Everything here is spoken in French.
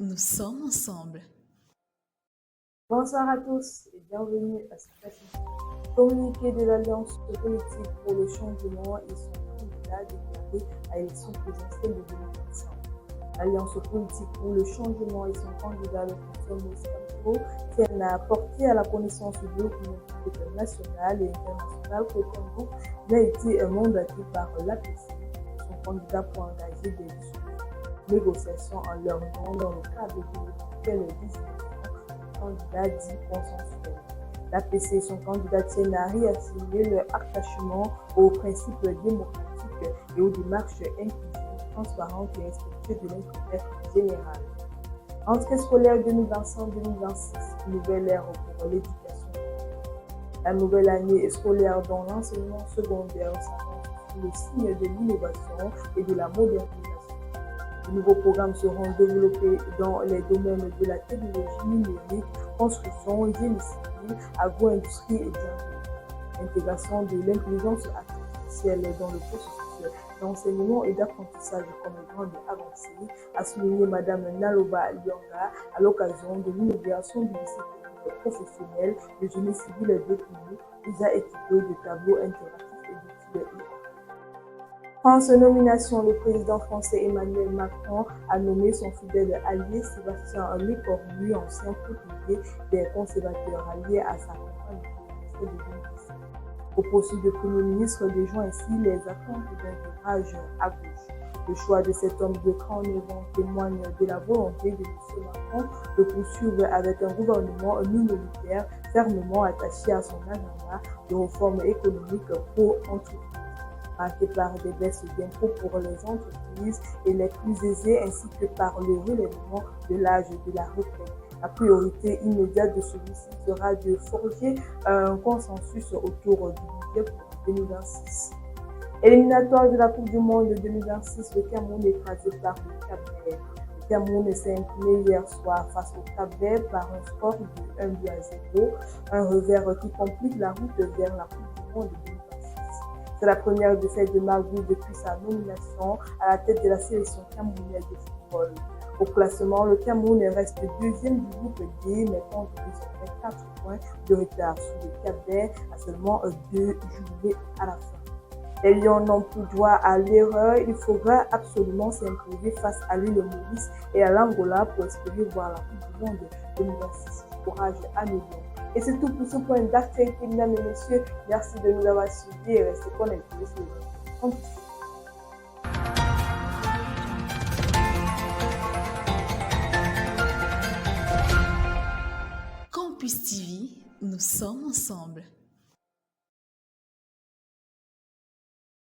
nous sommes ensemble. Bonsoir à tous et bienvenue à cette session. Communiqué de l'Alliance politique pour le changement et son candidat déclaré à l'élection présidentielle de 2025. L'Alliance politique pour le changement et son candidat, le professeur Moscampo, tiennent à porter à la connaissance de l'opinion publique nationale et internationale que le Congo n'a été mandaté par l'APC, son candidat, pour engager des négociations en leur nom dans le cadre de l'éventuelle désignation candidat dit consensuel. L'APC et son candidat tiennent à réaffirmer leur attachement aux principes démocratiques et aux démarches inclusives, transparentes et respectueuses de l'intérêt général. Rentrée scolaire 2025-2026, nouvelle ère pour l'éducation. La nouvelle année scolaire dans l'enseignement secondaire s'annonce sous le signe de l'innovation et de la modernisation. De nouveaux programmes seront développés dans les domaines de la technologie numérique, construction, génie civil, agro-industrie et bienvenue. L'intégration de l'intelligence artificielle dans le processus d'enseignement et d'apprentissage comme grande avancée, a souligné Mme Naloba Lyonga à l'occasion de l'inauguration du lycée professionnel de génie civil de Koumou, déjà équipé de tableaux interactifs et d'outils de En sa nomination, le président français Emmanuel Macron a nommé son fidèle allié Sébastien Lecornu, ancien protégé des conservateurs, alliés à sa campagne de 2017. Au poste de Premier ministre déjoint ainsi les attentes d'un virage à gauche. Le choix de cet homme de grand neveu témoigne de la volonté de M. Macron de poursuivre avec un gouvernement minoritaire fermement attaché à son agenda de réforme économique pour entreprises, marqué par des baisses d'impôts pour les entreprises et les plus aisés, ainsi que par le relèvement de l'âge de la retraite. La priorité immédiate de celui-ci sera de forger un consensus autour du budget pour 2026. Éliminatoire de la Coupe du Monde 2026, le Cameroun est écrasé par le Cap-Vert. Le Cameroun s'est incliné hier soir face au Cap-Vert par un score de 1-0, un revers qui complique la route vers la Coupe du Monde 2026. C'est la première défaite de Marguerite depuis sa nomination à la tête de la sélection camerounaise de football. Au classement, le Cameroun reste deuxième du groupe D, mais compte désormais 4 points de retard sur le Cap-Vert à seulement 2 journées à la fin. Les Lions n'ont plus droit à l'erreur. Il faudra absolument s'imposer face à l'île Maurice et à l'Angola pour espérer voir la Coupe du Monde 2026. Courage à nos Lions. Et c'est tout pour ce point d'actualité, mesdames et messieurs. Merci de nous avoir suivis et restez connectés sur le Campus. Campus TV, nous sommes ensemble.